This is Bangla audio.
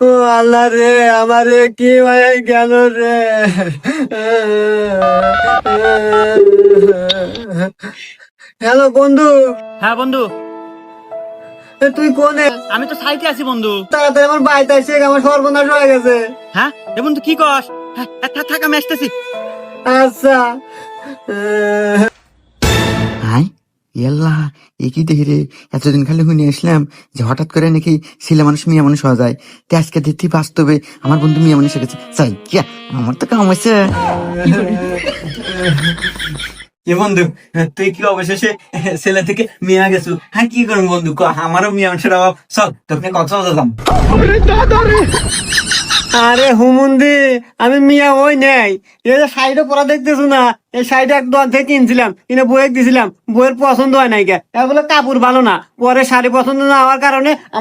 ও আল্লাহ রে, আমারে কি হয়ে গেল রে। হ্যালো বন্ধু। হ্যাঁ বন্ধু, তুই কোনে? আমি তো সাইটে আছি বন্ধু। তাড়াতাড়ি আমার বাড়িতে এসে, আমার সর্বনাশ হয়ে গেছে। হ্যাঁ এ বন্ধু কি কস? হ্যাঁ থাক আমি আসতেছি। আচ্ছা। হাই ইয়াল্লা, এ কি দেখি রে, এতদিন খালি শুনে আসলাম যে হঠাৎ করে নাকি ছেলে মানুষ মেয়ে মানুষ হওয়া যায়। তো আজকে দেখি বাস্তবে আমার বন্ধু মেয়ে মানুষ হয়ে গেছে। চাই কিয়া, আমার তো কাম হয়েছে। এ বন্ধু, তুই কি অবশেষে ছেলে থেকে মেয়ে গেছো? হ্যাঁ কি করবো বন্ধু, আমারও মেয়ে মানুষের অভাব। চল তোকে কক্সবাজার। আরে হুমুন্দি, আমি মিয়া ওই নেই। এই যে শাড়িটা পরা দেখতেছো না, এই শাড়িটা এক দোকান থেকে কিনছিলাম, কিনে বইয়ে দিছিলাম, বইয়ের পছন্দ হয় নাই কে, বলে কাপড় ভালো না, পরে শাড়ি পছন্দ না হওয়ার কারণে